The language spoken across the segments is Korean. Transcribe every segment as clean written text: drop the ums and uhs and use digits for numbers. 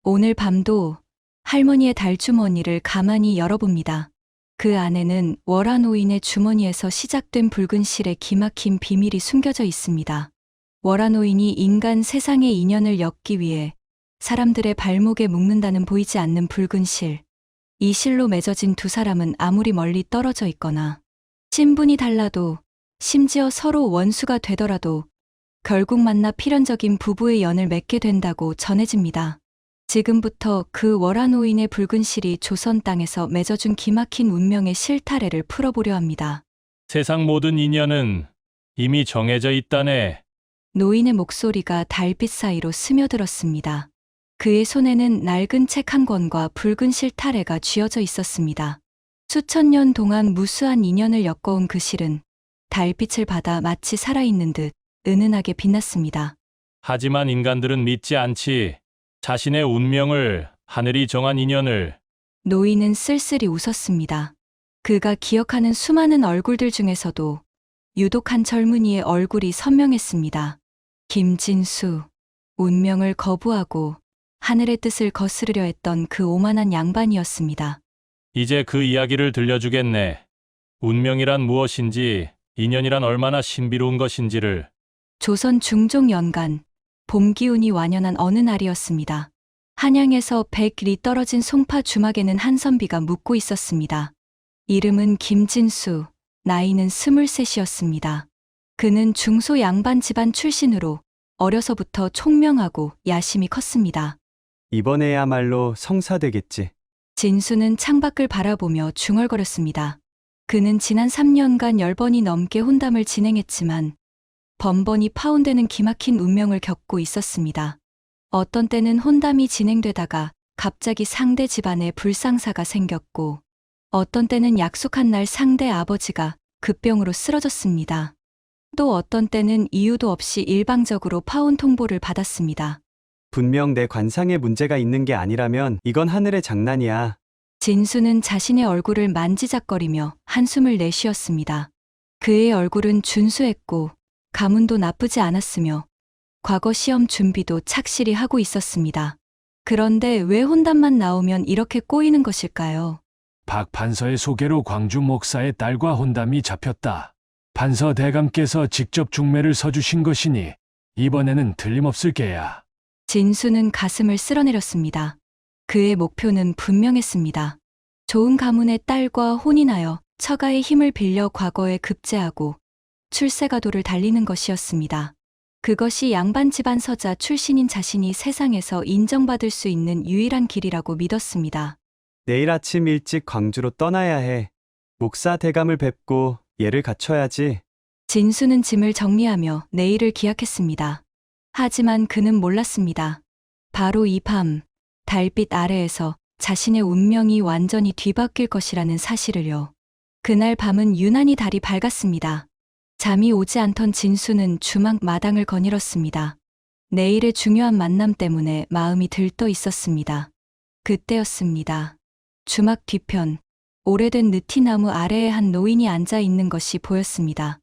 오늘 밤도 할머니의 달주머니를 가만히 열어봅니다. 그 안에는 월화 노인의 주머니에서 시작된 붉은 실에 기막힌 비밀이 숨겨져 있습니다. 월화 노인이 인간 세상의 인연을 엮기 위해 사람들의 발목에 묶는다는 보이지 않는 붉은 실. 이 실로 맺어진 두 사람은 아무리 멀리 떨어져 있거나 신분이 달라도 심지어 서로 원수가 되더라도 결국 만나 필연적인 부부의 연을 맺게 된다고 전해집니다. 지금부터 그 월화 노인의 붉은 실이 조선 땅에서 맺어준 기막힌 운명의 실타래를 풀어보려 합니다. 세상 모든 인연은 이미 정해져 있다네. 노인의 목소리가 달빛 사이로 스며들었습니다. 그의 손에는 낡은 책 한 권과 붉은 실타래가 쥐어져 있었습니다. 수천 년 동안 무수한 인연을 엮어온 그 실은 달빛을 받아 마치 살아있는 듯 은은하게 빛났습니다. 하지만 인간들은 믿지 않지. 자신의 운명을, 하늘이 정한 인연을. 노인은 쓸쓸히 웃었습니다. 그가 기억하는 수많은 얼굴들 중에서도 유독 한 젊은이의 얼굴이 선명했습니다. 김진수. 운명을 거부하고 하늘의 뜻을 거스르려 했던 그 오만한 양반이었습니다. 이제 그 이야기를 들려주겠네. 운명이란 무엇인지, 인연이란 얼마나 신비로운 것인지를. 조선 중종 연간 봄 기운이 완연한 어느 날이었습니다. 한양에서 100리 떨어진 송파 주막에는 한 선비가 묵고 있었습니다. 이름은 김진수, 나이는 23이었습니다. 그는 중소 양반 집안 출신으로 어려서부터 총명하고 야심이 컸습니다. 이번에야말로 성사되겠지. 진수는 창밖을 바라보며 중얼거렸습니다. 그는 지난 3년간 10번이 넘게 혼담을 진행했지만 번번이 파혼되는 기막힌 운명을 겪고 있었습니다. 어떤 때는 혼담이 진행되다가 갑자기 상대 집안에 불상사가 생겼고, 어떤 때는 약속한 날 상대 아버지가 급병으로 쓰러졌습니다. 또 어떤 때는 이유도 없이 일방적으로 파혼 통보를 받았습니다. 분명 내 관상에 문제가 있는 게 아니라면 이건 하늘의 장난이야. 진수는 자신의 얼굴을 만지작거리며 한숨을 내쉬었습니다. 그의 얼굴은 준수했고 가문도 나쁘지 않았으며 과거 시험 준비도 착실히 하고 있었습니다. 그런데 왜 혼담만 나오면 이렇게 꼬이는 것일까요? 박 판서의 소개로 광주 목사의 딸과 혼담이 잡혔다. 판서 대감께서 직접 중매를 서주신 것이니 이번에는 틀림없을 게야. 진수는 가슴을 쓸어내렸습니다. 그의 목표는 분명했습니다. 좋은 가문의 딸과 혼인하여 처가의 힘을 빌려 과거에 급제하고 출세가도를 달리는 것이었습니다. 그것이 양반 집안 서자 출신인 자신이 세상에서 인정받을 수 있는 유일한 길이라고 믿었습니다. 내일 아침 일찍 광주로 떠나야 해. 목사 대감을 뵙고 예를 갖춰야지. 진수는 짐을 정리하며 내일을 기약했습니다. 하지만 그는 몰랐습니다. 바로 이 밤, 달빛 아래에서 자신의 운명이 완전히 뒤바뀔 것이라는 사실을요. 그날 밤은 유난히 달이 밝았습니다. 잠이 오지 않던 진수는 주막 마당을 거닐었습니다. 내일의 중요한 만남 때문에 마음이 들떠 있었습니다. 그때였습니다. 주막 뒤편, 오래된 느티나무 아래에 한 노인이 앉아 있는 것이 보였습니다.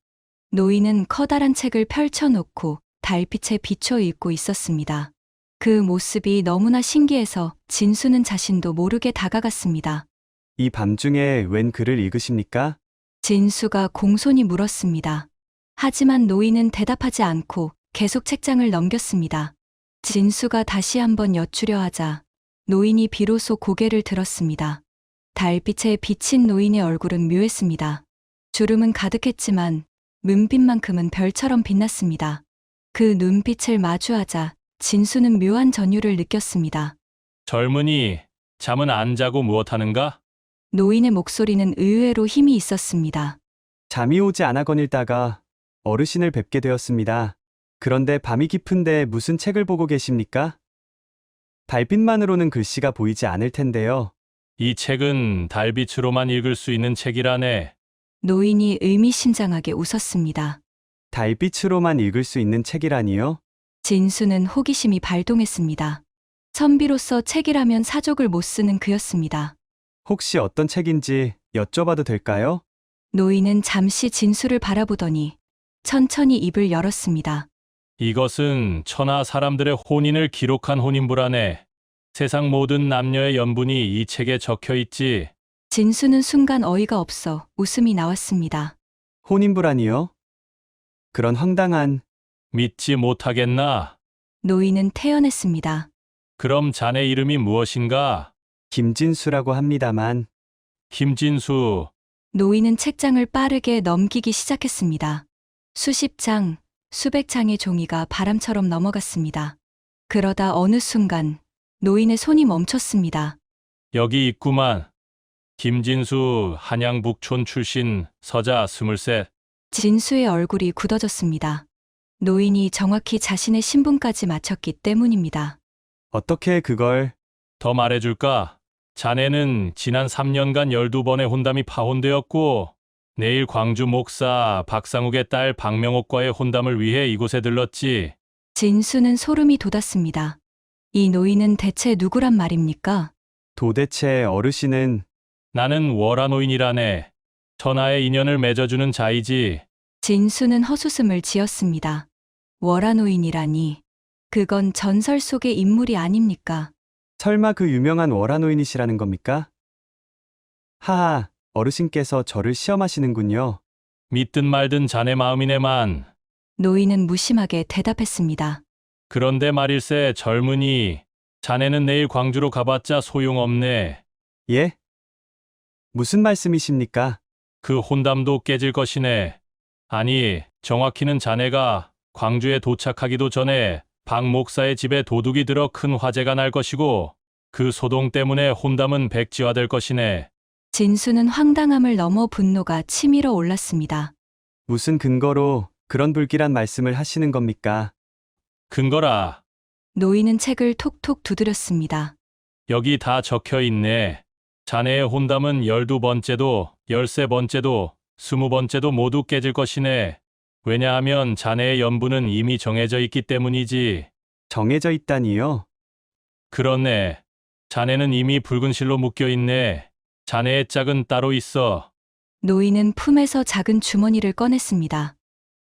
노인은 커다란 책을 펼쳐놓고 달빛에 비춰 읽고 있었습니다. 그 모습이 너무나 신기해서 진수는 자신도 모르게 다가갔습니다. 이 밤중에 웬 글을 읽으십니까? 진수가 공손히 물었습니다. 하지만 노인은 대답하지 않고 계속 책장을 넘겼습니다. 진수가 다시 한번 여쭈려 하자 노인이 비로소 고개를 들었습니다. 달빛에 비친 노인의 얼굴은 묘했습니다. 주름은 가득했지만 눈빛만큼은 별처럼 빛났습니다. 그 눈빛을 마주하자 진수는 묘한 전율을 느꼈습니다. 젊은이, 잠은 안 자고 무엇하는가? 노인의 목소리는 의외로 힘이 있었습니다. 잠이 오지 않아 거닐다가 어르신을 뵙게 되었습니다. 그런데 밤이 깊은데 무슨 책을 보고 계십니까? 달빛만으로는 글씨가 보이지 않을 텐데요. 이 책은 달빛으로만 읽을 수 있는 책이라네. 노인이 의미심장하게 웃었습니다. 달빛으로만 읽을 수 있는 책이라니요? 진수는 호기심이 발동했습니다. 선비로서 책이라면 사족을 못 쓰는 그였습니다. 혹시 어떤 책인지 여쭤봐도 될까요? 노인은 잠시 진수를 바라보더니 천천히 입을 열었습니다. 이것은 천하 사람들의 혼인을 기록한 혼인부라네. 세상 모든 남녀의 연분이 이 책에 적혀 있지. 진수는 순간 어이가 없어 웃음이 나왔습니다. 혼인불안이요? 그런 황당한, 믿지 못하겠나? 노인은 태연했습니다. 그럼 자네 이름이 무엇인가? 김진수라고 합니다만, 김진수. 노인은 책장을 빠르게 넘기기 시작했습니다. 수십 장, 수백 장의 종이가 바람처럼 넘어갔습니다. 그러다 어느 순간 노인의 손이 멈췄습니다. 여기 있구만. 김진수 한양북촌 출신 서자 23. 진수의 얼굴이 굳어졌습니다. 노인이 정확히 자신의 신분까지 맞췄기 때문입니다. 어떻게 그걸, 더 말해줄까? 자네는 지난 3년간 12번의 혼담이 파혼되었고 내일 광주 목사 박상욱의 딸 박명옥과의 혼담을 위해 이곳에 들렀지. 진수는 소름이 돋았습니다. 이 노인은 대체 누구란 말입니까? 도대체 어르신은 나는 월화노인이라네. 천하의 인연을 맺어주는 자이지. 진수는 헛웃음을 지었습니다. 월화노인이라니. 그건 전설 속의 인물이 아닙니까? 설마 그 유명한 월화노인이시라는 겁니까? 하하, 어르신께서 저를 시험하시는군요. 믿든 말든 자네 마음이네만. 노인은 무심하게 대답했습니다. 그런데 말일세 젊은이, 자네는 내일 광주로 가봤자 소용없네. 예? 무슨 말씀이십니까? 그 혼담도 깨질 것이네. 아니, 정확히는 자네가 광주에 도착하기도 전에 박 목사의 집에 도둑이 들어 큰 화재가 날 것이고 그 소동 때문에 혼담은 백지화될 것이네. 진수는 황당함을 넘어 분노가 치밀어 올랐습니다. 무슨 근거로 그런 불길한 말씀을 하시는 겁니까? 근거라. 노인은 책을 톡톡 두드렸습니다. 여기 다 적혀 있네. 자네의 혼담은 12번째도 13번째도 20번째도 모두 깨질 것이네. 왜냐하면 자네의 연분은 이미 정해져 있기 때문이지. 정해져 있다니요? 그렇네. 자네는 이미 붉은 실로 묶여 있네. 자네의 짝은 따로 있어. 노인은 품에서 작은 주머니를 꺼냈습니다.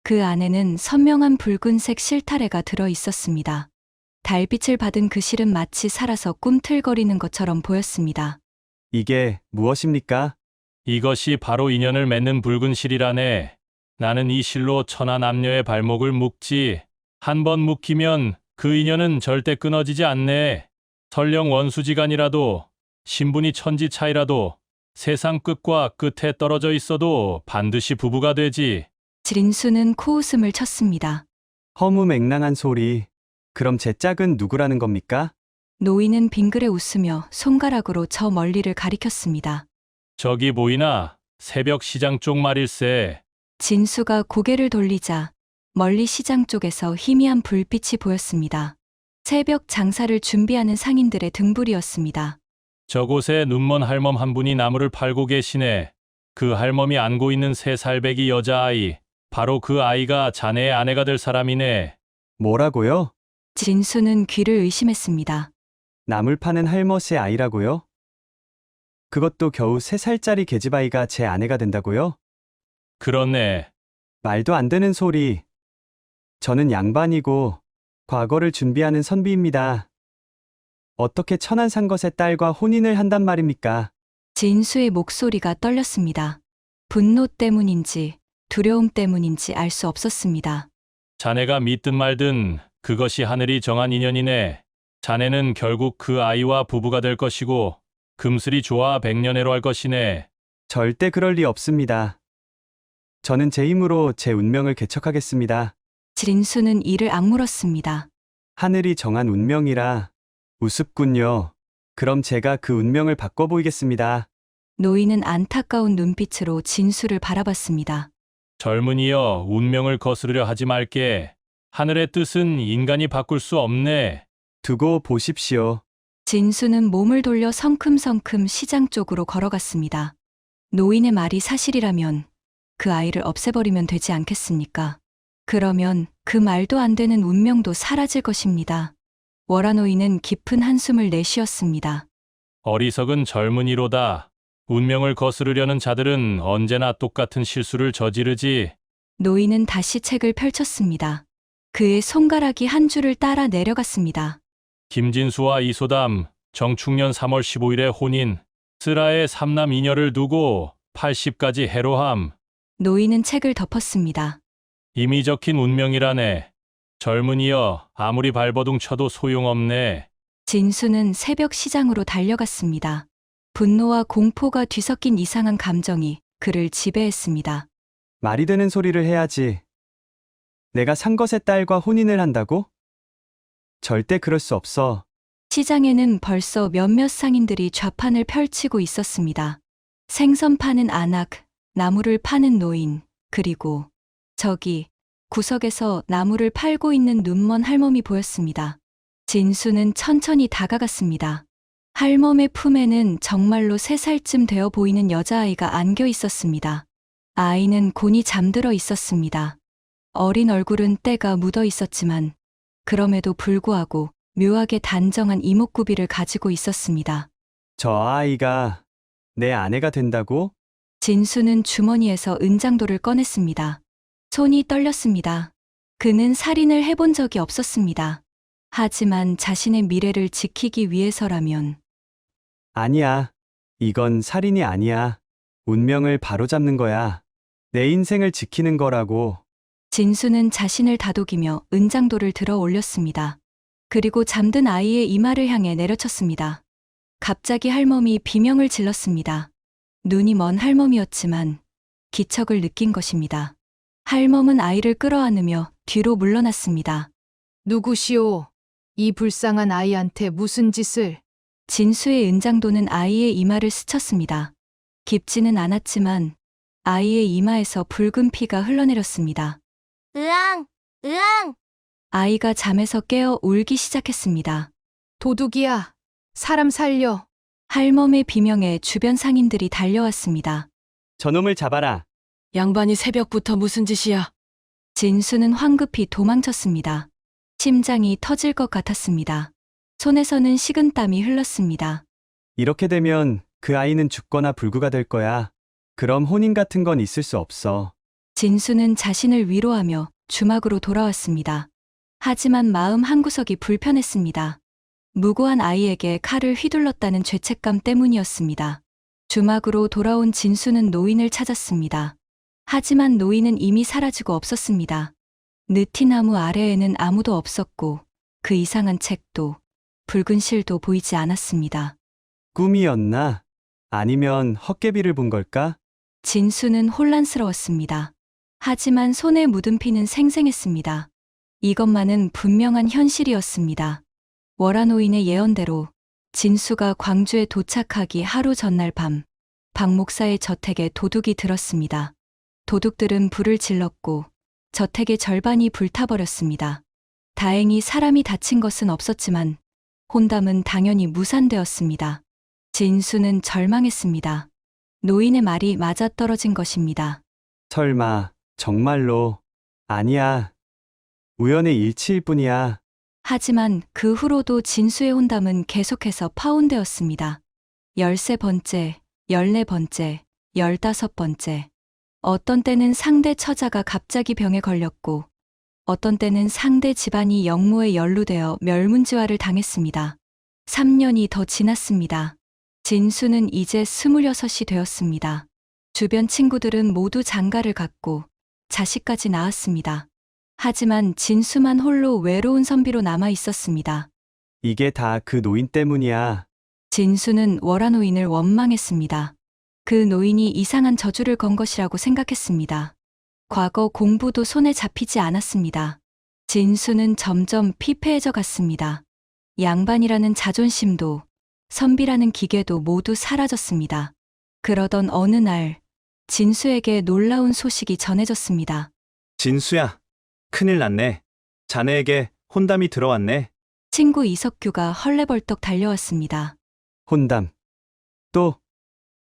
그 안에는 선명한 붉은색 실타래가 들어 있었습니다. 달빛을 받은 그 실은 마치 살아서 꿈틀거리는 것처럼 보였습니다. 이게 무엇입니까? 이것이 바로 인연을 맺는 붉은 실이라네. 나는 이 실로 천하 남녀의 발목을 묶지. 한 번 묶이면 그 인연은 절대 끊어지지 않네. 설령 원수지간이라도 신분이 천지 차이라도 세상 끝과 끝에 떨어져 있어도 반드시 부부가 되지. 진수는 코웃음을 쳤습니다. 허무맹랑한 소리. 그럼 제 짝은 누구라는 겁니까? 노인은 빙그레 웃으며 손가락으로 저 멀리를 가리켰습니다. 저기 보이나? 새벽 시장 쪽 말일세. 진수가 고개를 돌리자 멀리 시장 쪽에서 희미한 불빛이 보였습니다. 새벽 장사를 준비하는 상인들의 등불이었습니다. 저곳에 눈먼 할멈 한 분이 나무를 팔고 계시네. 그 할멈이 안고 있는 3살배기 여자아이. 바로 그 아이가 자네의 아내가 될 사람이네. 뭐라고요? 진수는 귀를 의심했습니다. 나물 파는 할머니의 아이라고요? 그것도 겨우 3살짜리 계집아이가 제 아내가 된다고요? 그렇네. 말도 안 되는 소리. 저는 양반이고 과거를 준비하는 선비입니다. 어떻게 천안상것의 딸과 혼인을 한단 말입니까? 진수의 목소리가 떨렸습니다. 분노 때문인지 두려움 때문인지 알 수 없었습니다. 자네가 믿든 말든 그것이 하늘이 정한 인연이네. 자네는 결국 그 아이와 부부가 될 것이고 금슬이 좋아 백년해로 할 것이네. 절대 그럴 리 없습니다. 저는 제 힘으로 제 운명을 개척하겠습니다. 진수는 이를 악물었습니다. 하늘이 정한 운명이라 우습군요. 그럼 제가 그 운명을 바꿔 보이겠습니다. 노인은 안타까운 눈빛으로 진수를 바라봤습니다. 젊은이여, 운명을 거스르려 하지 말게. 하늘의 뜻은 인간이 바꿀 수 없네. 두고 보십시오. 진수는 몸을 돌려 성큼성큼 시장 쪽으로 걸어갔습니다. 노인의 말이 사실이라면 그 아이를 없애버리면 되지 않겠습니까? 그러면 그 말도 안 되는 운명도 사라질 것입니다. 월화노인은 깊은 한숨을 내쉬었습니다. 어리석은 젊은이로다. 운명을 거스르려는 자들은 언제나 똑같은 실수를 저지르지. 노인은 다시 책을 펼쳤습니다. 그의 손가락이 한 줄을 따라 내려갔습니다. 김진수와 이소담, 정축년 3월 15일에 혼인, 쓰라에 3남 2녀를 두고 80까지 해로함. 노인은 책을 덮었습니다. 이미 적힌 운명이라네. 젊은이여 아무리 발버둥 쳐도 소용없네. 진수는 새벽 시장으로 달려갔습니다. 분노와 공포가 뒤섞인 이상한 감정이 그를 지배했습니다. 말이 되는 소리를 해야지. 내가 산 것의 딸과 혼인을 한다고? 절대 그럴 수 없어. 시장에는 벌써 몇몇 상인들이 좌판을 펼치고 있었습니다. 생선 파는 아낙, 나무를 파는 노인, 그리고 저기 구석에서 나무를 팔고 있는 눈먼 할멈이 보였습니다. 진수는 천천히 다가갔습니다. 할멈의 품에는 정말로 3살쯤 되어 보이는 여자아이가 안겨 있었습니다. 아이는 곤히 잠들어 있었습니다. 어린 얼굴은 때가 묻어 있었지만 그럼에도 불구하고 묘하게 단정한 이목구비를 가지고 있었습니다. 저 아이가 내 아내가 된다고? 진수는 주머니에서 은장도를 꺼냈습니다. 손이 떨렸습니다. 그는 살인을 해본 적이 없었습니다. 하지만 자신의 미래를 지키기 위해서라면 아니야. 이건 살인이 아니야. 운명을 바로잡는 거야. 내 인생을 지키는 거라고. 진수는 자신을 다독이며 은장도를 들어 올렸습니다. 그리고 잠든 아이의 이마를 향해 내려쳤습니다. 갑자기 할멈이 비명을 질렀습니다. 눈이 먼 할멈이었지만 기척을 느낀 것입니다. 할멈은 아이를 끌어안으며 뒤로 물러났습니다. 누구시오? 이 불쌍한 아이한테 무슨 짓을? 진수의 은장도는 아이의 이마를 스쳤습니다. 깊지는 않았지만 아이의 이마에서 붉은 피가 흘러내렸습니다. 으앙, 으앙. 아이가 잠에서 깨어 울기 시작했습니다. 도둑이야. 사람 살려. 할멈의 비명에 주변 상인들이 달려왔습니다. 저놈을 잡아라. 양반이 새벽부터 무슨 짓이야? 진수는 황급히 도망쳤습니다. 심장이 터질 것 같았습니다. 손에서는 식은땀이 흘렀습니다. 이렇게 되면 그 아이는 죽거나 불구가 될 거야. 그럼 혼인 같은 건 있을 수 없어. 진수는 자신을 위로하며 주막으로 돌아왔습니다. 하지만 마음 한구석이 불편했습니다. 무고한 아이에게 칼을 휘둘렀다는 죄책감 때문이었습니다. 주막으로 돌아온 진수는 노인을 찾았습니다. 하지만 노인은 이미 사라지고 없었습니다. 느티나무 아래에는 아무도 없었고 그 이상한 책도 붉은 실도 보이지 않았습니다. 꿈이었나? 아니면 헛개비를 본 걸까? 진수는 혼란스러웠습니다. 하지만 손에 묻은 피는 생생했습니다. 이것만은 분명한 현실이었습니다. 월화노인의 예언대로 진수가 광주에 도착하기 하루 전날 밤, 박 목사의 저택에 도둑이 들었습니다. 도둑들은 불을 질렀고 저택의 절반이 불타버렸습니다. 다행히 사람이 다친 것은 없었지만 혼담은 당연히 무산되었습니다. 진수는 절망했습니다. 노인의 말이 맞아떨어진 것입니다. 설마, 정말로. 아니야. 우연의 일치일 뿐이야. 하지만 그 후로도 진수의 혼담은 계속해서 파혼되었습니다. 13번째, 14번째, 15번째. 어떤 때는 상대 처자가 갑자기 병에 걸렸고, 어떤 때는 상대 집안이 영모에 연루되어 멸문지화를 당했습니다. 3년이 더 지났습니다. 진수는 이제 26이 되었습니다. 주변 친구들은 모두 장가를 갔고 자식까지 낳았습니다. 하지만 진수만 홀로 외로운 선비로 남아 있었습니다. 이게 다 그 노인 때문이야. 진수는 월화노인을 원망했습니다. 그 노인이 이상한 저주를 건 것이라고 생각했습니다. 과거 공부도 손에 잡히지 않았습니다. 진수는 점점 피폐해져 갔습니다. 양반이라는 자존심도 선비라는 기계도 모두 사라졌습니다. 그러던 어느 날 진수에게 놀라운 소식이 전해졌습니다. 진수야, 큰일 났네. 자네에게 혼담이 들어왔네. 친구 이석규가 헐레벌떡 달려왔습니다. 혼담. 또,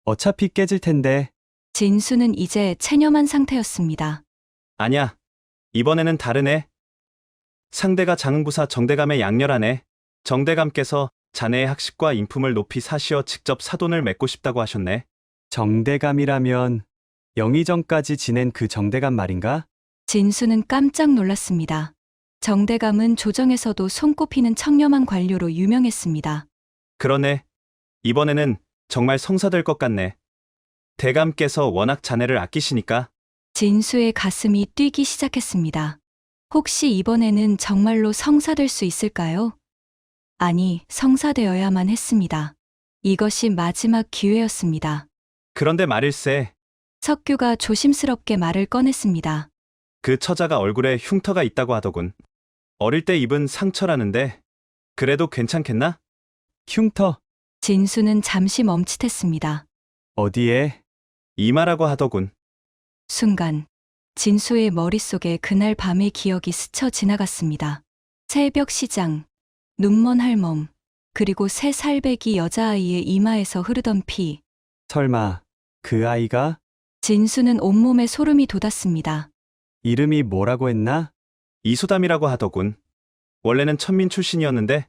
어차피 깨질 텐데. 진수는 이제 체념한 상태였습니다. 아냐, 이번에는 다르네. 상대가 장흥부사 정대감의 양렬하네. 정대감께서 자네의 학식과 인품을 높이 사시어 직접 사돈을 맺고 싶다고 하셨네. 정대감이라면 영의정까지 지낸 그 정대감 말인가? 진수는 깜짝 놀랐습니다. 정대감은 조정에서도 손꼽히는 청렴한 관료로 유명했습니다. 그러네. 이번에는 정말 성사될 것 같네. 대감께서 워낙 자네를 아끼시니까. 진수의 가슴이 뛰기 시작했습니다. 혹시 이번에는 정말로 성사될 수 있을까요? 아니, 성사되어야만 했습니다. 이것이 마지막 기회였습니다. 그런데 말일세, 석규가 조심스럽게 말을 꺼냈습니다. 그 처자가 얼굴에 흉터가 있다고 하더군. 어릴 때 입은 상처라는데 그래도 괜찮겠나? 흉터, 진수는 잠시 멈칫했습니다. 어디에? 이마라고 하더군. 순간 진수의 머릿속에 그날 밤의 기억이 스쳐 지나갔습니다. 새벽 시장, 눈먼 할멈, 그리고 새 살배기 여자아이의 이마에서 흐르던 피. 설마, 그 아이가? 진수는 온몸에 소름이 돋았습니다. 이름이 뭐라고 했나? 이소담이라고 하더군. 원래는 천민 출신이었는데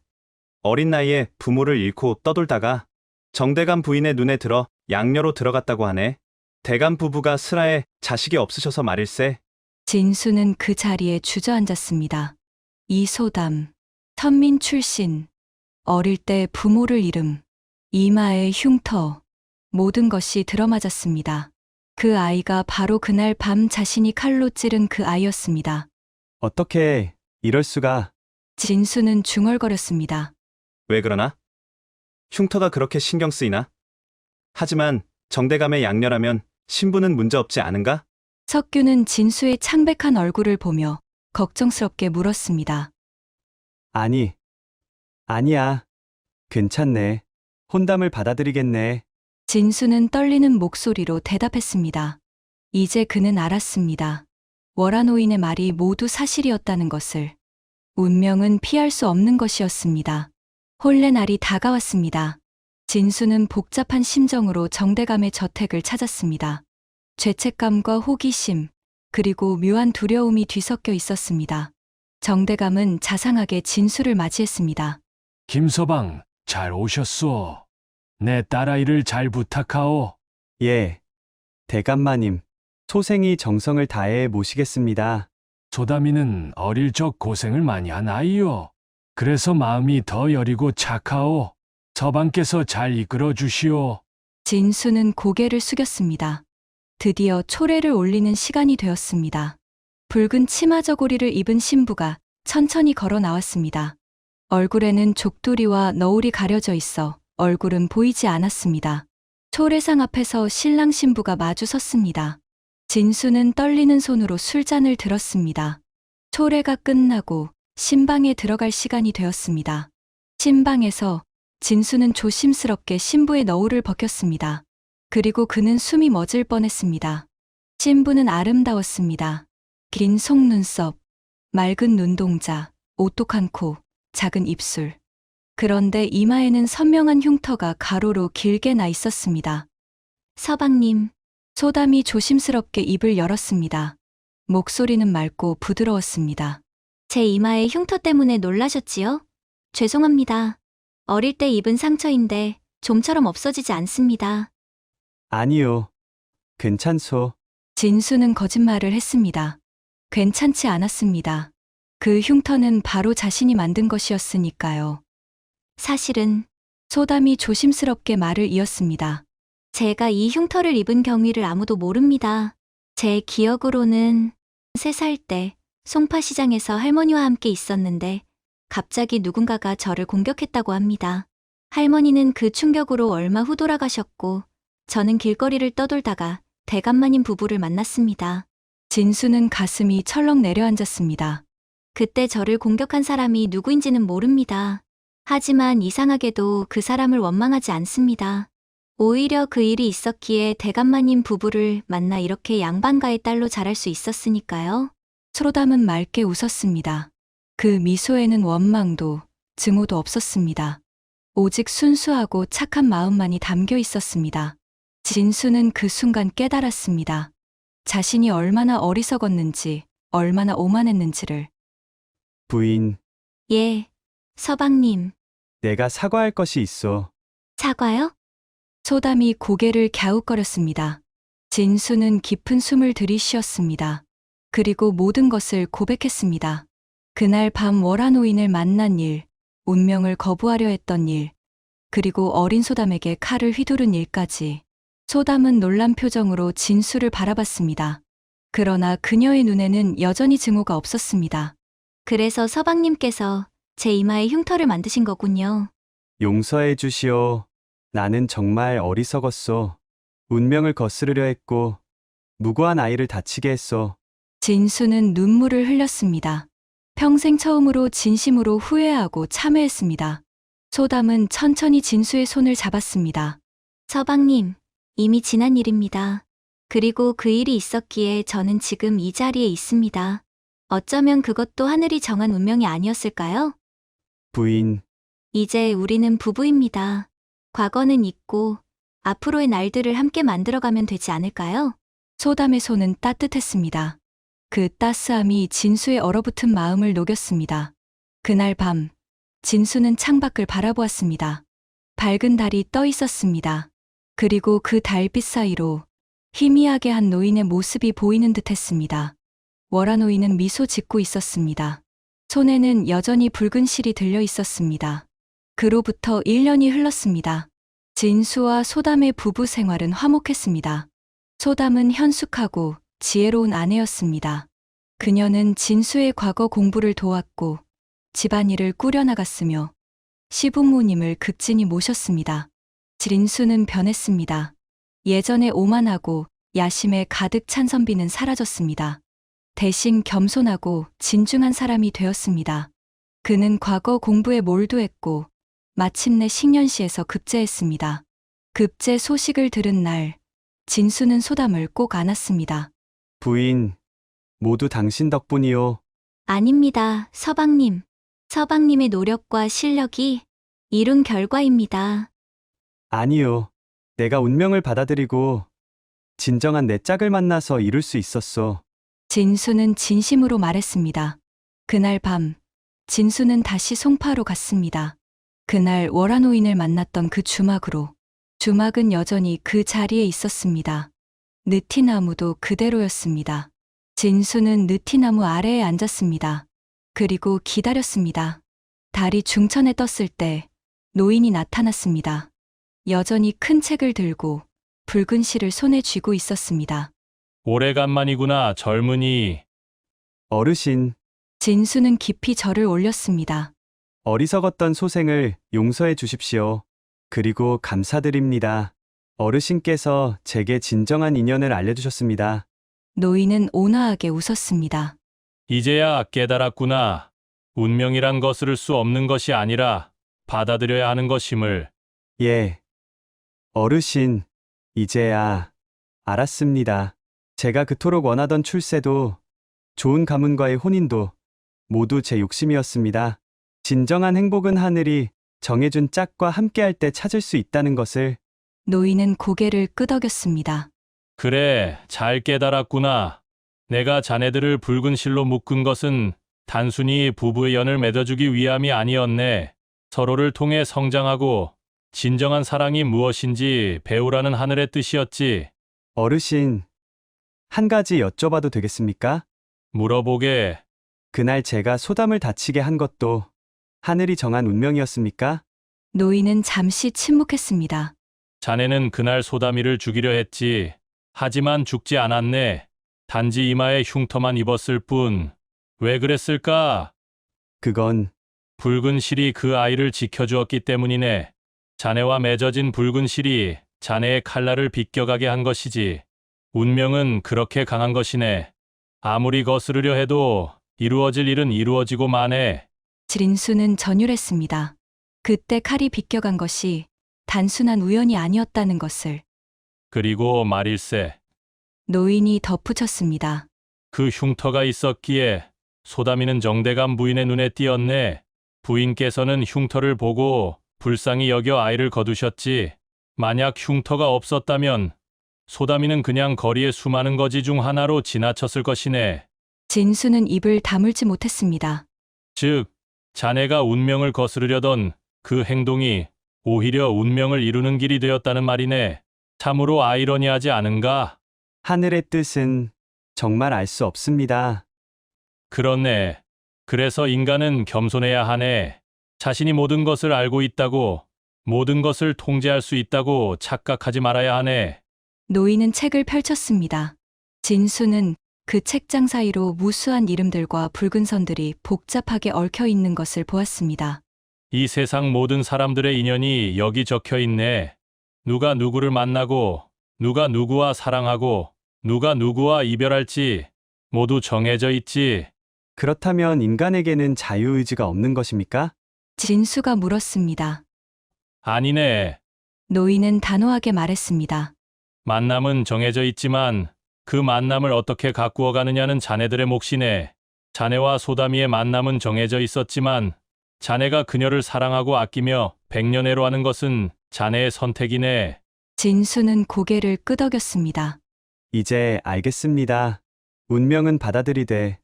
어린 나이에 부모를 잃고 떠돌다가 정대감 부인의 눈에 들어 양녀로 들어갔다고 하네. 대감 부부가 슬하에 자식이 없으셔서 말일세. 진수는 그 자리에 주저앉았습니다. 이소담, 천민 출신, 어릴 때 부모를 잃음, 이마에 흉터, 모든 것이 들어맞았습니다. 그 아이가 바로 그날 밤 자신이 칼로 찌른 그 아이였습니다. 어떻게, 이럴 수가. 진수는 중얼거렸습니다. 왜 그러나? 흉터가 그렇게 신경 쓰이나? 하지만 정대감의 양녀라면 신부는 문제없지 않은가? 석규는 진수의 창백한 얼굴을 보며 걱정스럽게 물었습니다. 아니, 아니야. 괜찮네. 혼담을 받아들이겠네. 진수는 떨리는 목소리로 대답했습니다. 이제 그는 알았습니다. 월화노인의 말이 모두 사실이었다는 것을. 운명은 피할 수 없는 것이었습니다. 혼례 날이 다가왔습니다. 진수는 복잡한 심정으로 정대감의 저택을 찾았습니다. 죄책감과 호기심, 그리고 묘한 두려움이 뒤섞여 있었습니다. 정대감은 자상하게 진수를 맞이했습니다. 김서방, 잘 오셨소. 내 딸아이를 잘 부탁하오. 예. 대감마님, 소생이 정성을 다해 모시겠습니다. 소담이는 어릴 적 고생을 많이 한 아이요. 그래서 마음이 더 여리고 착하오. 서방께서 잘 이끌어 주시오. 진수는 고개를 숙였습니다. 드디어 초례를 올리는 시간이 되었습니다. 붉은 치마 저고리를 입은 신부가 천천히 걸어 나왔습니다. 얼굴에는 족두리와 너울이 가려져 있어 얼굴은 보이지 않았습니다. 초례상 앞에서 신랑 신부가 마주 섰습니다. 진수는 떨리는 손으로 술잔을 들었습니다. 초례가 끝나고 신방에 들어갈 시간이 되었습니다. 신방에서 진수는 조심스럽게 신부의 너울을 벗겼습니다. 그리고 그는 숨이 멎을 뻔했습니다. 신부는 아름다웠습니다. 긴 속눈썹, 맑은 눈동자, 오똑한 코, 작은 입술. 그런데 이마에는 선명한 흉터가 가로로 길게 나 있었습니다. 서방님, 소담이 조심스럽게 입을 열었습니다. 목소리는 맑고 부드러웠습니다. 제 이마에 흉터 때문에 놀라셨지요? 죄송합니다. 어릴 때 입은 상처인데 좀처럼 없어지지 않습니다. 아니요. 괜찮소. 진수는 거짓말을 했습니다. 괜찮지 않았습니다. 그 흉터는 바로 자신이 만든 것이었으니까요. 사실은 소담이 조심스럽게 말을 이었습니다. 제가 이 흉터를 입은 경위를 아무도 모릅니다. 제 기억으로는 3살 때 송파시장에서 할머니와 함께 있었는데 갑자기 누군가가 저를 공격했다고 합니다. 할머니는 그 충격으로 얼마 후 돌아가셨고 저는 길거리를 떠돌다가 대감마님 부부를 만났습니다. 진수는 가슴이 철렁 내려앉았습니다. 그때 저를 공격한 사람이 누구인지는 모릅니다. 하지만 이상하게도 그 사람을 원망하지 않습니다. 오히려 그 일이 있었기에 대감마님 부부를 만나 이렇게 양반가의 딸로 자랄 수 있었으니까요. 소담은 맑게 웃었습니다. 그 미소에는 원망도, 증오도 없었습니다. 오직 순수하고 착한 마음만이 담겨 있었습니다. 진수는 그 순간 깨달았습니다. 자신이 얼마나 어리석었는지, 얼마나 오만했는지를. 부인, 예, 서방님. 내가 사과할 것이 있어. 사과요? 소담이 고개를 갸웃거렸습니다. 진수는 깊은 숨을 들이쉬었습니다. 그리고 모든 것을 고백했습니다. 그날 밤 월화노인을 만난 일, 운명을 거부하려 했던 일, 그리고 어린 소담에게 칼을 휘두른 일까지. 소담은 놀란 표정으로 진수를 바라봤습니다. 그러나 그녀의 눈에는 여전히 증오가 없었습니다. 그래서 서방님께서 제 이마에 흉터를 만드신 거군요. 용서해 주시오. 나는 정말 어리석었소. 운명을 거스르려 했고 무고한 아이를 다치게 했소. 진수는 눈물을 흘렸습니다. 평생 처음으로 진심으로 후회하고 참회했습니다. 소담은 천천히 진수의 손을 잡았습니다. 서방님, 이미 지난 일입니다. 그리고 그 일이 있었기에 저는 지금 이 자리에 있습니다. 어쩌면 그것도 하늘이 정한 운명이 아니었을까요? 부인, 이제 우리는 부부입니다. 과거는 잊고 앞으로의 날들을 함께 만들어가면 되지 않을까요? 소담의 손은 따뜻했습니다. 그 따스함이 진수의 얼어붙은 마음을 녹였습니다. 그날 밤, 진수는 창밖을 바라보았습니다. 밝은 달이 떠 있었습니다. 그리고 그 달빛 사이로 희미하게 한 노인의 모습이 보이는 듯 했습니다. 월화 노인은 미소 짓고 있었습니다. 손에는 여전히 붉은 실이 들려 있었습니다. 그로부터 1년이 흘렀습니다. 진수와 소담의 부부 생활은 화목했습니다. 소담은 현숙하고 지혜로운 아내였습니다. 그녀는 진수의 과거 공부를 도왔고 집안일을 꾸려나갔으며 시부모님을 극진히 모셨습니다. 진수는 변했습니다. 예전의 오만하고 야심에 가득 찬 선비는 사라졌습니다. 대신 겸손하고 진중한 사람이 되었습니다. 그는 과거 공부에 몰두했고 마침내 식년시에서 급제했습니다. 급제 소식을 들은 날, 진수는 소담을 꼭 안았습니다. 부인, 모두 당신 덕분이오. 아닙니다, 서방님. 서방님의 노력과 실력이 이룬 결과입니다. 아니요. 내가 운명을 받아들이고 진정한 내 짝을 만나서 이룰 수 있었소. 진수는 진심으로 말했습니다. 그날 밤, 진수는 다시 송파로 갔습니다. 그날 월화 노인을 만났던 그 주막으로. 주막은 여전히 그 자리에 있었습니다. 느티나무도 그대로였습니다. 진수는 느티나무 아래에 앉았습니다. 그리고 기다렸습니다. 달이 중천에 떴을 때 노인이 나타났습니다. 여전히 큰 책을 들고 붉은 실을 손에 쥐고 있었습니다. 오래간만이구나, 젊은이. 어르신, 진수는 깊이 절을 올렸습니다. 어리석었던 소생을 용서해 주십시오. 그리고 감사드립니다. 어르신께서 제게 진정한 인연을 알려주셨습니다. 노인은 온화하게 웃었습니다. 이제야 깨달았구나. 운명이란 거스를 수 없는 것이 아니라 받아들여야 하는 것임을. 예. 어르신, 이제야 알았습니다. 제가 그토록 원하던 출세도 좋은 가문과의 혼인도 모두 제 욕심이었습니다. 진정한 행복은 하늘이 정해준 짝과 함께할 때 찾을 수 있다는 것을. 노인은 고개를 끄덕였습니다. 그래, 잘 깨달았구나. 내가 자네들을 붉은 실로 묶은 것은 단순히 부부의 연을 맺어주기 위함이 아니었네. 서로를 통해 성장하고 진정한 사랑이 무엇인지 배우라는 하늘의 뜻이었지. 어르신, 한 가지 여쭤봐도 되겠습니까? 물어보게. 그날 제가 소담을 다치게 한 것도 하늘이 정한 운명이었습니까? 노인은 잠시 침묵했습니다. 자네는 그날 소다미를 죽이려 했지. 하지만 죽지 않았네. 단지 이마에 흉터만 입었을 뿐. 왜 그랬을까? 그건 붉은 실이 그 아이를 지켜주었기 때문이네. 자네와 맺어진 붉은 실이 자네의 칼날을 비껴가게 한 것이지. 운명은 그렇게 강한 것이네. 아무리 거스르려 해도 이루어질 일은 이루어지고 마네. 진수는 전율했습니다. 그때 칼이 비껴간 것이 단순한 우연이 아니었다는 것을. 그리고 말일세. 노인이 덧붙였습니다. 그 흉터가 있었기에 소다미는 정대감 부인의 눈에 띄었네. 부인께서는 흉터를 보고 불쌍히 여겨 아이를 거두셨지. 만약 흉터가 없었다면 소다미는 그냥 거리의 수많은 거지 중 하나로 지나쳤을 것이네. 진수는 입을 다물지 못했습니다. 즉, 자네가 운명을 거스르려던 그 행동이 오히려 운명을 이루는 길이 되었다는 말이네. 참으로 아이러니하지 않은가? 하늘의 뜻은 정말 알 수 없습니다. 그렇네. 그래서 인간은 겸손해야 하네. 자신이 모든 것을 알고 있다고 모든 것을 통제할 수 있다고 착각하지 말아야 하네. 노인은 책을 펼쳤습니다. 진수는 그 책장 사이로 무수한 이름들과 붉은 선들이 복잡하게 얽혀 있는 것을 보았습니다. 이 세상 모든 사람들의 인연이 여기 적혀 있네. 누가 누구를 만나고, 누가 누구와 사랑하고, 누가 누구와 이별할지 모두 정해져 있지. 그렇다면 인간에게는 자유의지가 없는 것입니까? 진수가 물었습니다. 아니네. 노인은 단호하게 말했습니다. 만남은 정해져 있지만 그 만남을 어떻게 가꾸어 가느냐는 자네들의 몫이네. 자네와 소담이의 만남은 정해져 있었지만 자네가 그녀를 사랑하고 아끼며 백년해로 하는 것은 자네의 선택이네. 진수는 고개를 끄덕였습니다. 이제 알겠습니다. 운명은 받아들이되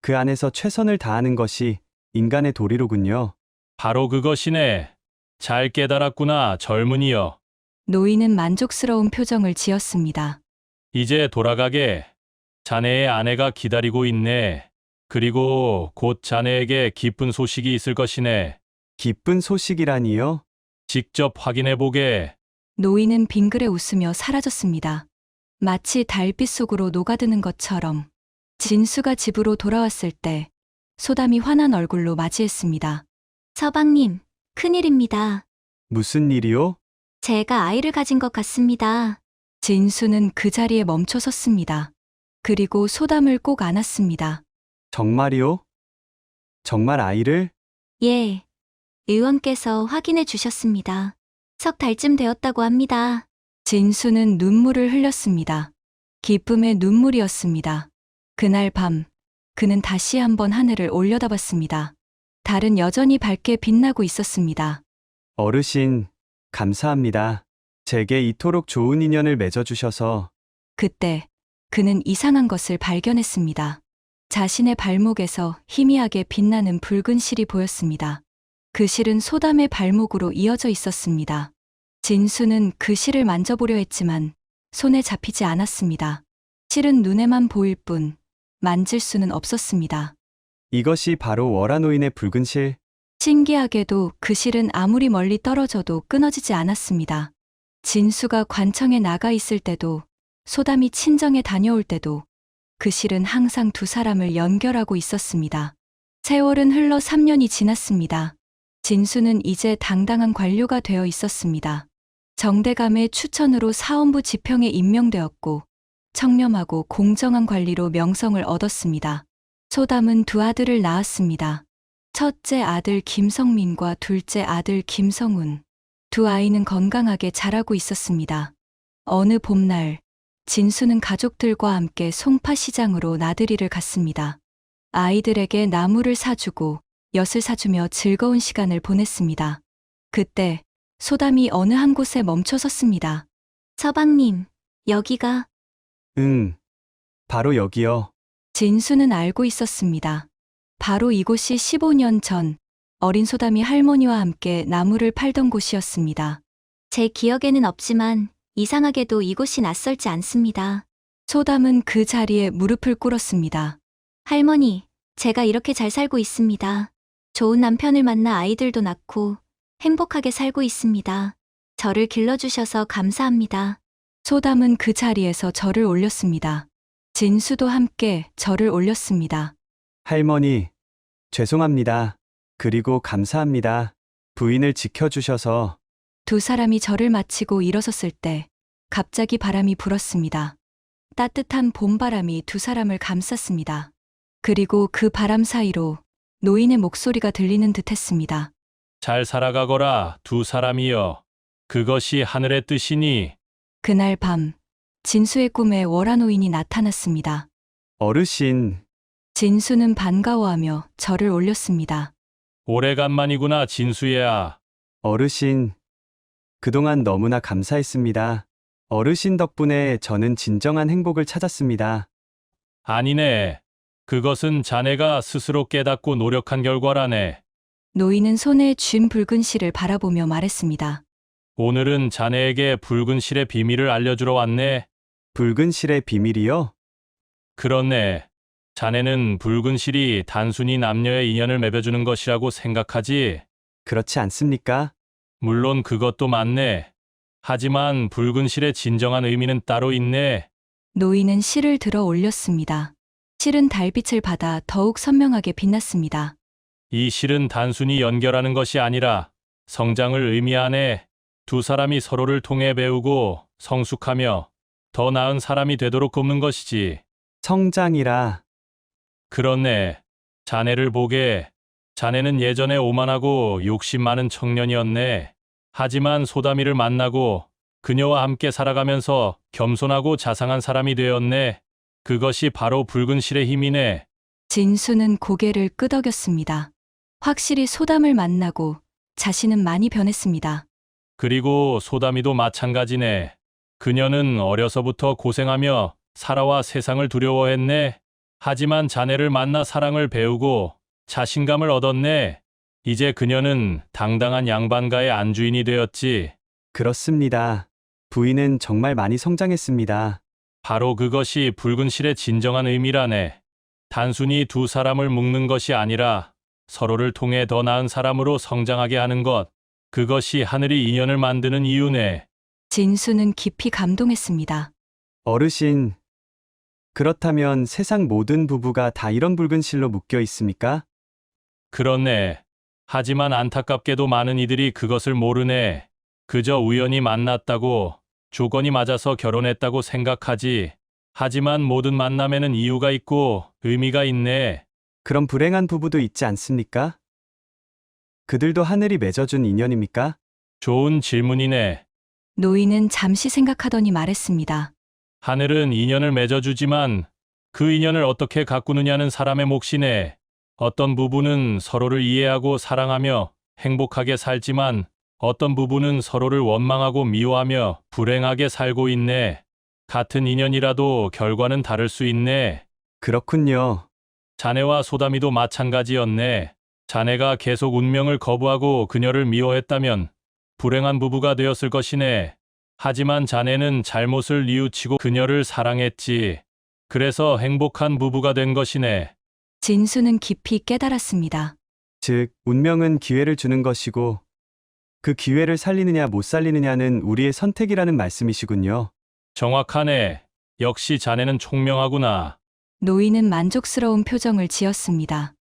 그 안에서 최선을 다하는 것이 인간의 도리로군요. 바로 그것이네. 잘 깨달았구나, 젊은이여. 노인은 만족스러운 표정을 지었습니다. 이제 돌아가게. 자네의 아내가 기다리고 있네. 그리고 곧 자네에게 기쁜 소식이 있을 것이네. 기쁜 소식이라니요? 직접 확인해 보게. 노인은 빙그레 웃으며 사라졌습니다. 마치 달빛 속으로 녹아드는 것처럼. 진수가 집으로 돌아왔을 때 소담이 환한 얼굴로 맞이했습니다. 서방님, 큰일입니다. 무슨 일이요? 제가 아이를 가진 것 같습니다. 진수는 그 자리에 멈춰 섰습니다. 그리고 소담을 꼭 안았습니다. 정말이요? 정말 아이를? 예. 의원께서 확인해 주셨습니다. 석 달쯤 되었다고 합니다. 진수는 눈물을 흘렸습니다. 기쁨의 눈물이었습니다. 그날 밤, 그는 다시 한번 하늘을 올려다봤습니다. 달은 여전히 밝게 빛나고 있었습니다. 어르신, 감사합니다. 제게 이토록 좋은 인연을 맺어주셔서 그때 그는 이상한 것을 발견했습니다. 자신의 발목에서 희미하게 빛나는 붉은 실이 보였습니다. 그 실은 소담의 발목으로 이어져 있었습니다. 진수는 그 실을 만져보려 했지만 손에 잡히지 않았습니다. 실은 눈에만 보일 뿐 만질 수는 없었습니다. 이것이 바로 월화노인의 붉은 실. 신기하게도 그 실은 아무리 멀리 떨어져도 끊어지지 않았습니다. 진수가 관청에 나가 있을 때도 소담이 친정에 다녀올 때도 그 실은 항상 두 사람을 연결하고 있었습니다. 세월은 흘러 3년이 지났습니다. 진수는 이제 당당한 관료가 되어 있었습니다. 정대감의 추천으로 사원부 지평에 임명되었고 청렴하고 공정한 관리로 명성을 얻었습니다. 소담은 두 아들을 낳았습니다. 첫째 아들 김성민과 둘째 아들 김성훈. 두 아이는 건강하게 자라고 있었습니다. 어느 봄날, 진수는 가족들과 함께 송파시장으로 나들이를 갔습니다. 아이들에게 나무를 사주고 엿을 사주며 즐거운 시간을 보냈습니다. 그때 소담이 어느 한 곳에 멈춰 섰습니다. 서방님, 여기가 응, 바로 여기요. 진수는 알고 있었습니다. 바로 이곳이 15년 전 어린 소담이 할머니와 함께 나무를 팔던 곳이었습니다. 제 기억에는 없지만 이상하게도 이곳이 낯설지 않습니다. 소담은 그 자리에 무릎을 꿇었습니다. 할머니, 제가 이렇게 잘 살고 있습니다. 좋은 남편을 만나 아이들도 낳고 행복하게 살고 있습니다. 저를 길러주셔서 감사합니다. 소담은 그 자리에서 절을 올렸습니다. 진수도 함께 절을 올렸습니다. 할머니, 죄송합니다. 그리고 감사합니다. 부인을 지켜주셔서. 두 사람이 절을 마치고 일어섰을 때 갑자기 바람이 불었습니다. 따뜻한 봄바람이 두 사람을 감쌌습니다. 그리고 그 바람 사이로 노인의 목소리가 들리는 듯했습니다. 잘 살아가거라, 두 사람이여. 그것이 하늘의 뜻이니. 그날 밤 진수의 꿈에 월화노인이 나타났습니다. 어르신, 진수는 반가워하며 절을 올렸습니다. 오래간만이구나, 진수야. 어르신. 그동안 너무나 감사했습니다. 어르신 덕분에 저는 진정한 행복을 찾았습니다. 아니네. 그것은 자네가 스스로 깨닫고 노력한 결과라네. 노인은 손에 쥔 붉은 실을 바라보며 말했습니다. 오늘은 자네에게 붉은 실의 비밀을 알려주러 왔네. 붉은 실의 비밀이요? 그렇네. 자네는 붉은 실이 단순히 남녀의 인연을 맺어주는 것이라고 생각하지? 그렇지 않습니까? 물론 그것도 맞네. 하지만 붉은 실의 진정한 의미는 따로 있네. 노인은 실을 들어 올렸습니다. 실은 달빛을 받아 더욱 선명하게 빛났습니다. 이 실은 단순히 연결하는 것이 아니라 성장을 의미하네. 두 사람이 서로를 통해 배우고 성숙하며 더 나은 사람이 되도록 돕는 것이지. 성장이라. 그렇네. 자네를 보게. 자네는 예전에 오만하고 욕심 많은 청년이었네. 하지만 소다미를 만나고 그녀와 함께 살아가면서 겸손하고 자상한 사람이 되었네. 그것이 바로 붉은 실의 힘이네. 진수는 고개를 끄덕였습니다. 확실히 소담을 만나고 자신은 많이 변했습니다. 그리고 소다미도 마찬가지네. 그녀는 어려서부터 고생하며 살아와 세상을 두려워했네. 하지만 자네를 만나 사랑을 배우고 자신감을 얻었네. 이제 그녀는 당당한 양반가의 안주인이 되었지. 그렇습니다. 부인은 정말 많이 성장했습니다. 바로 그것이 붉은 실의 진정한 의미라네. 단순히 두 사람을 묶는 것이 아니라 서로를 통해 더 나은 사람으로 성장하게 하는 것. 그것이 하늘이 인연을 만드는 이유네. 진수는 깊이 감동했습니다. 어르신, 그렇다면 세상 모든 부부가 다 이런 붉은 실로 묶여 있습니까? 그렇네. 하지만 안타깝게도 많은 이들이 그것을 모르네. 그저 우연히 만났다고, 조건이 맞아서 결혼했다고 생각하지. 하지만 모든 만남에는 이유가 있고 의미가 있네. 그럼 불행한 부부도 있지 않습니까? 그들도 하늘이 맺어준 인연입니까? 좋은 질문이네. 노인은 잠시 생각하더니 말했습니다. 하늘은 인연을 맺어주지만 그 인연을 어떻게 가꾸느냐는 사람의 몫이네. 어떤 부부는 서로를 이해하고 사랑하며 행복하게 살지만 어떤 부부는 서로를 원망하고 미워하며 불행하게 살고 있네. 같은 인연이라도 결과는 다를 수 있네. 그렇군요. 자네와 소다미도 마찬가지였네. 자네가 계속 운명을 거부하고 그녀를 미워했다면 불행한 부부가 되었을 것이네. 하지만 자네는 잘못을 뉘우치고 그녀를 사랑했지. 그래서 행복한 부부가 된 것이네. 진수는 깊이 깨달았습니다. 즉, 운명은 기회를 주는 것이고 그 기회를 살리느냐 못 살리느냐는 우리의 선택이라는 말씀이시군요. 정확하네. 역시 자네는 총명하구나. 노인은 만족스러운 표정을 지었습니다.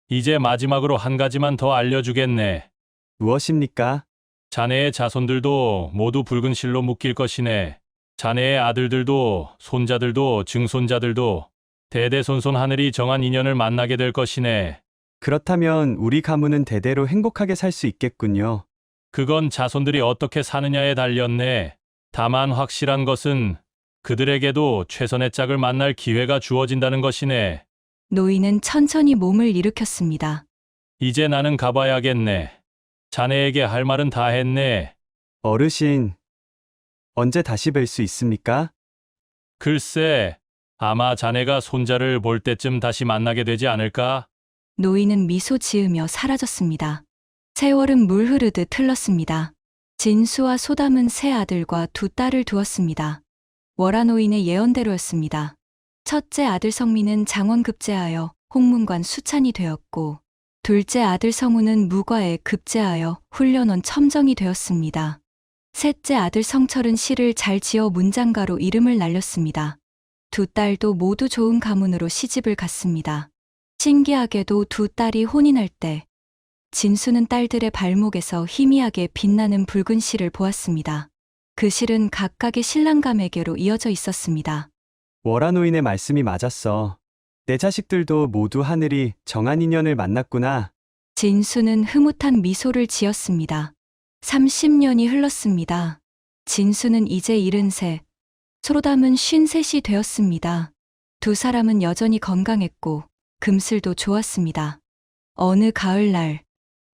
이제 마지막으로 한 가지만 더 알려주겠네. 무엇입니까? 자네의 자손들도 모두 붉은 실로 묶일 것이네. 자네의 아들들도 손자들도 증손자들도 대대손손 하늘이 정한 인연을 만나게 될 것이네. 그렇다면 우리 가문은 대대로 행복하게 살 수 있겠군요. 그건 자손들이 어떻게 사느냐에 달렸네. 다만 확실한 것은 그들에게도 최선의 짝을 만날 기회가 주어진다는 것이네. 노인은 천천히 몸을 일으켰습니다. 이제 나는 가봐야겠네. 자네에게 할 말은 다 했네. 어르신, 언제 다시 뵐 수 있습니까? 글쎄, 아마 자네가 손자를 볼 때쯤 다시 만나게 되지 않을까? 노인은 미소 지으며 사라졌습니다. 세월은 물 흐르듯 흘렀습니다. 진수와 소담은 세 아들과 두 딸을 두었습니다. 월하 노인의 예언대로였습니다. 첫째 아들 성민은 장원 급제하여 홍문관 수찬이 되었고, 둘째 아들 성우는 무과에 급제하여 훈련원 첨정이 되었습니다. 셋째 아들 성철은 시를 잘 지어 문장가로 이름을 날렸습니다. 두 딸도 모두 좋은 가문으로 시집을 갔습니다. 신기하게도 두 딸이 혼인할 때 진수는 딸들의 발목에서 희미하게 빛나는 붉은 실을 보았습니다. 그 실은 각각의 신랑감에게로 이어져 있었습니다. 월하 노인의 말씀이 맞았어. 내 자식들도 모두 하늘이 정한 인연을 만났구나. 진수는 흐뭇한 미소를 지었습니다. 30년이 흘렀습니다. 진수는 이제 73, 소담은 53이 되었습니다. 두 사람은 여전히 건강했고 금슬도 좋았습니다. 어느 가을날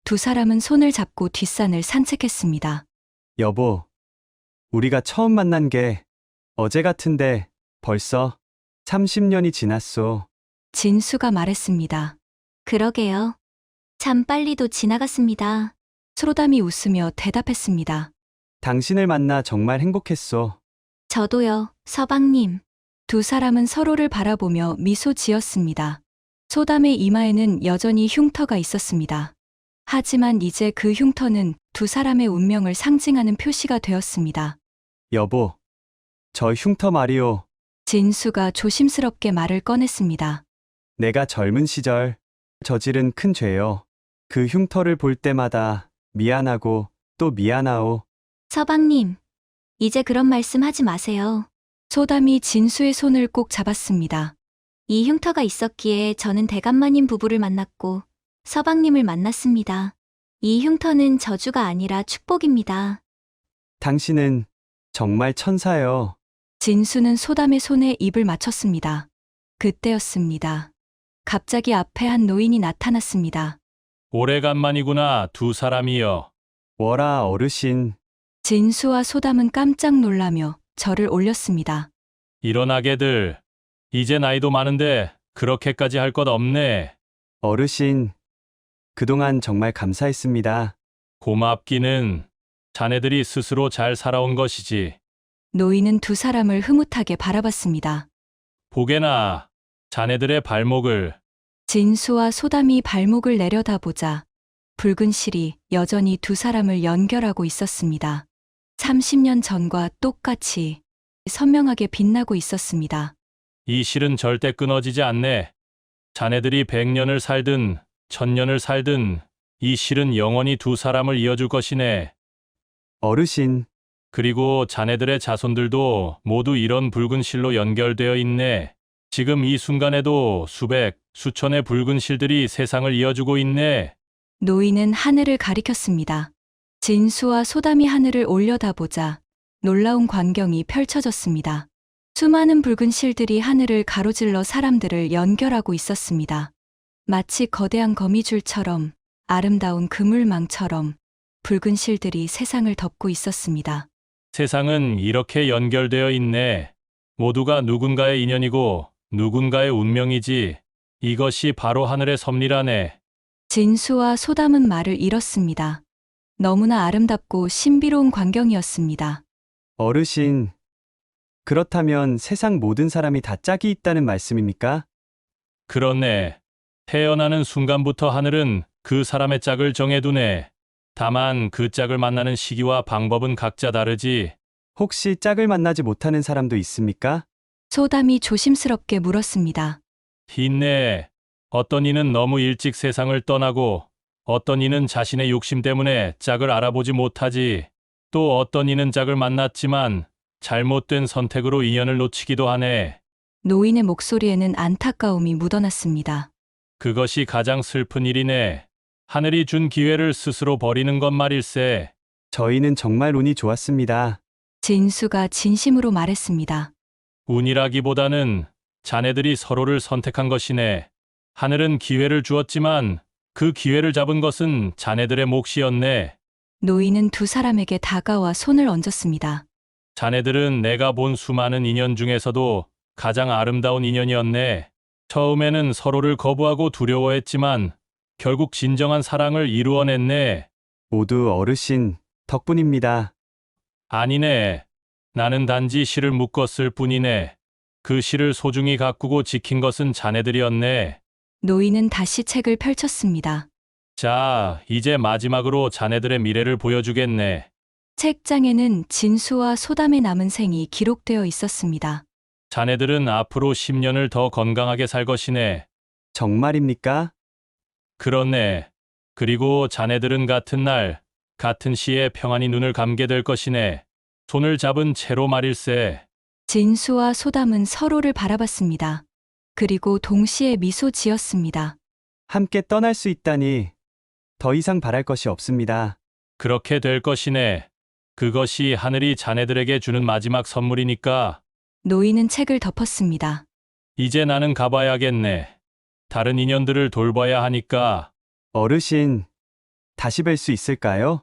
두 사람은 손을 잡고 뒷산을 산책했습니다. 여보, 우리가 처음 만난 게 어제 같은데 벌써 30년이 지났소. 진수가 말했습니다. 그러게요. 참 빨리도 지나갔습니다. 소담이 웃으며 대답했습니다. 당신을 만나 정말 행복했소. 저도요, 서방님. 두 사람은 서로를 바라보며 미소 지었습니다. 소담의 이마에는 여전히 흉터가 있었습니다. 하지만 이제 그 흉터는 두 사람의 운명을 상징하는 표시가 되었습니다. 여보, 저 흉터 말이오. 진수가 조심스럽게 말을 꺼냈습니다. 내가 젊은 시절 저지른 큰 죄요. 그 흉터를 볼 때마다 미안하고 또 미안하오. 서방님, 이제 그런 말씀 하지 마세요. 소담이 진수의 손을 꼭 잡았습니다. 이 흉터가 있었기에 저는 대감마님 부부를 만났고 서방님을 만났습니다. 이 흉터는 저주가 아니라 축복입니다. 당신은 정말 천사요. 진수는 소담의 손에 입을 맞췄습니다. 그때였습니다. 갑자기 앞에 한 노인이 나타났습니다. 오래간만이구나, 두 사람이여. 워라 어르신. 진수와 소담은 깜짝 놀라며 절을 올렸습니다. 이런 아게들, 이제 나이도 많은데 그렇게까지 할 것 없네. 어르신. 그동안 정말 감사했습니다. 고맙기는 자네들이 스스로 잘 살아온 것이지. 노인은 두 사람을 흐뭇하게 바라봤습니다. 보게나 자네들의 발목을. 진수와 소담이 발목을 내려다보자 붉은 실이 여전히 두 사람을 연결하고 있었습니다. 30년 전과 똑같이 선명하게 빛나고 있었습니다. 이 실은 절대 끊어지지 않네. 자네들이 100년을 살든 1000년을 살든 이 실은 영원히 두 사람을 이어줄 것이네. 어르신. 그리고 자네들의 자손들도 모두 이런 붉은 실로 연결되어 있네. 지금 이 순간에도 수백, 수천의 붉은 실들이 세상을 이어주고 있네. 노인은 하늘을 가리켰습니다. 진수와 소담이 하늘을 올려다보자 놀라운 광경이 펼쳐졌습니다. 수많은 붉은 실들이 하늘을 가로질러 사람들을 연결하고 있었습니다. 마치 거대한 거미줄처럼 아름다운 그물망처럼 붉은 실들이 세상을 덮고 있었습니다. 세상은 이렇게 연결되어 있네. 모두가 누군가의 인연이고 누군가의 운명이지. 이것이 바로 하늘의 섭리라네. 진수와 소담은 말을 잃었습니다. 너무나 아름답고 신비로운 광경이었습니다. 어르신. 그렇다면 세상 모든 사람이 다 짝이 있다는 말씀입니까? 그렇네. 태어나는 순간부터 하늘은 그 사람의 짝을 정해두네. 다만 그 짝을 만나는 시기와 방법은 각자 다르지. 혹시 짝을 만나지 못하는 사람도 있습니까? 소담이 조심스럽게 물었습니다. 있네. 어떤 이는 너무 일찍 세상을 떠나고 어떤 이는 자신의 욕심 때문에 짝을 알아보지 못하지. 또 어떤 이는 짝을 만났지만 잘못된 선택으로 인연을 놓치기도 하네. 노인의 목소리에는 안타까움이 묻어났습니다. 그것이 가장 슬픈 일이네. 하늘이 준 기회를 스스로 버리는 것 말일세. 저희는 정말 운이 좋았습니다. 진수가 진심으로 말했습니다. 운이라기보다는 자네들이 서로를 선택한 것이네. 하늘은 기회를 주었지만 그 기회를 잡은 것은 자네들의 몫이었네. 노인은 두 사람에게 다가와 손을 얹었습니다. 자네들은 내가 본 수많은 인연 중에서도 가장 아름다운 인연이었네. 처음에는 서로를 거부하고 두려워했지만 결국 진정한 사랑을 이루어냈네. 모두 어르신 덕분입니다. 아니네. 나는 단지 실을 묶었을 뿐이네. 그 실을 소중히 가꾸고 지킨 것은 자네들이었네. 노인은 다시 책을 펼쳤습니다. 자, 이제 마지막으로 자네들의 미래를 보여주겠네. 책장에는 진수와 소담의 남은 생이 기록되어 있었습니다. 자네들은 앞으로 10년을 더 건강하게 살 것이네. 정말입니까? 그렇네. 그리고 자네들은 같은 날, 같은 시에 평안히 눈을 감게 될 것이네. 손을 잡은 채로 말일세. 진수와 소담은 서로를 바라봤습니다. 그리고 동시에 미소 지었습니다. 함께 떠날 수 있다니 더 이상 바랄 것이 없습니다. 그렇게 될 것이네. 그것이 하늘이 자네들에게 주는 마지막 선물이니까. 노인은 책을 덮었습니다. 이제 나는 가봐야겠네. 다른 인연들을 돌봐야 하니까. 어르신, 다시 뵐 수 있을까요?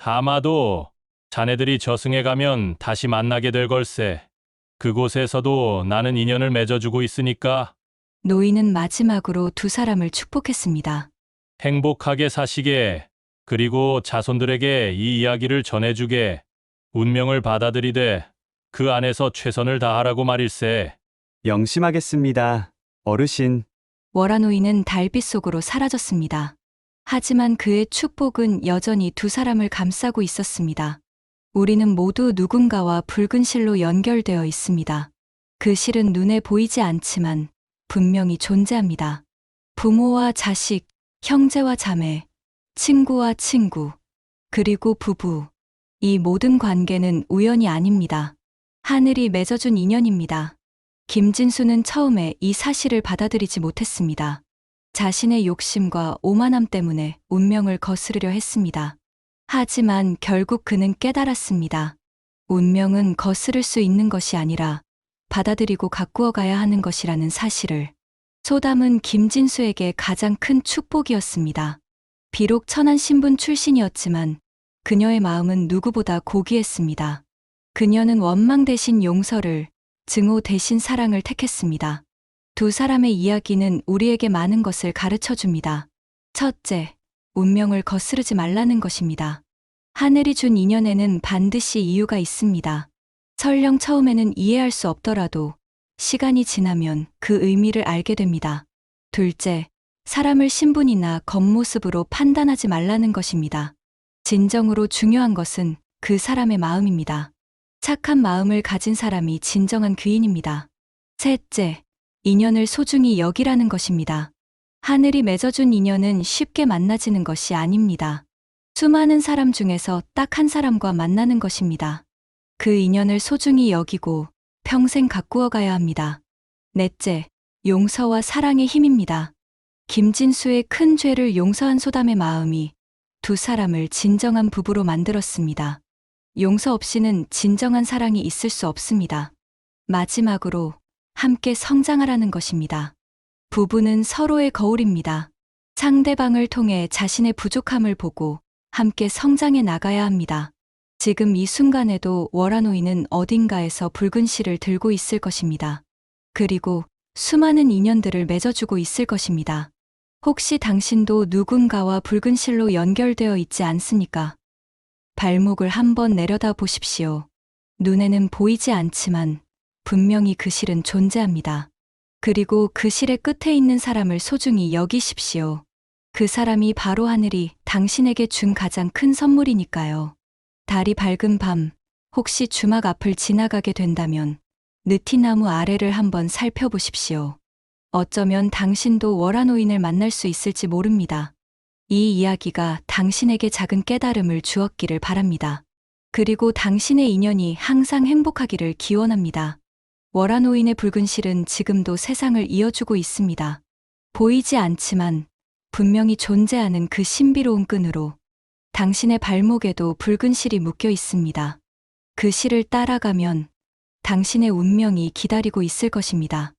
아마도 자네들이 저승에 가면 다시 만나게 될 걸세. 그곳에서도 나는 인연을 맺어주고 있으니까. 노인은 마지막으로 두 사람을 축복했습니다. 행복하게 사시게. 그리고 자손들에게 이 이야기를 전해주게. 운명을 받아들이되 그 안에서 최선을 다하라고 말일세. 영심하겠습니다. 어르신. 월화 노인은 달빛 속으로 사라졌습니다. 하지만 그의 축복은 여전히 두 사람을 감싸고 있었습니다. 우리는 모두 누군가와 붉은 실로 연결되어 있습니다. 그 실은 눈에 보이지 않지만 분명히 존재합니다. 부모와 자식, 형제와 자매, 친구와 친구, 그리고 부부. 이 모든 관계는 우연이 아닙니다. 하늘이 맺어준 인연입니다. 김진수는 처음에 이 사실을 받아들이지 못했습니다. 자신의 욕심과 오만함 때문에 운명을 거스르려 했습니다. 하지만 결국 그는 깨달았습니다. 운명은 거스를 수 있는 것이 아니라 받아들이고 가꾸어 가야 하는 것이라는 사실을. 소담은 김진수에게 가장 큰 축복이었습니다. 비록 천한 신분 출신이었지만 그녀의 마음은 누구보다 고귀했습니다. 그녀는 원망 대신 용서를, 증오 대신 사랑을 택했습니다. 두 사람의 이야기는 우리에게 많은 것을 가르쳐 줍니다. 첫째, 운명을 거스르지 말라는 것입니다. 하늘이 준 인연에는 반드시 이유가 있습니다. 설령 처음에는 이해할 수 없더라도 시간이 지나면 그 의미를 알게 됩니다. 둘째, 사람을 신분이나 겉모습으로 판단하지 말라는 것입니다. 진정으로 중요한 것은 그 사람의 마음입니다. 착한 마음을 가진 사람이 진정한 귀인입니다. 셋째, 인연을 소중히 여기라는 것입니다. 하늘이 맺어준 인연은 쉽게 만나지는 것이 아닙니다. 수많은 사람 중에서 딱 한 사람과 만나는 것입니다. 그 인연을 소중히 여기고 평생 가꾸어 가야 합니다. 넷째, 용서와 사랑의 힘입니다. 김진수의 큰 죄를 용서한 소담의 마음이 두 사람을 진정한 부부로 만들었습니다. 용서 없이는 진정한 사랑이 있을 수 없습니다. 마지막으로 함께 성장하라는 것입니다. 부부는 서로의 거울입니다. 상대방을 통해 자신의 부족함을 보고 함께 성장해 나가야 합니다. 지금 이 순간에도 월화노인은 어딘가에서 붉은 실을 들고 있을 것입니다. 그리고 수많은 인연들을 맺어주고 있을 것입니다. 혹시 당신도 누군가와 붉은 실로 연결되어 있지 않습니까? 발목을 한번 내려다 보십시오. 눈에는 보이지 않지만 분명히 그 실은 존재합니다. 그리고 그 실의 끝에 있는 사람을 소중히 여기십시오. 그 사람이 바로 하늘이 당신에게 준 가장 큰 선물이니까요. 달이 밝은 밤, 혹시 주막 앞을 지나가게 된다면 느티나무 아래를 한번 살펴보십시오. 어쩌면 당신도 월화노인을 만날 수 있을지 모릅니다. 이 이야기가 당신에게 작은 깨달음을 주었기를 바랍니다. 그리고 당신의 인연이 항상 행복하기를 기원합니다. 월화노인의 붉은 실은 지금도 세상을 이어주고 있습니다. 보이지 않지만 분명히 존재하는 그 신비로운 끈으로 당신의 발목에도 붉은 실이 묶여 있습니다. 그 실을 따라가면 당신의 운명이 기다리고 있을 것입니다.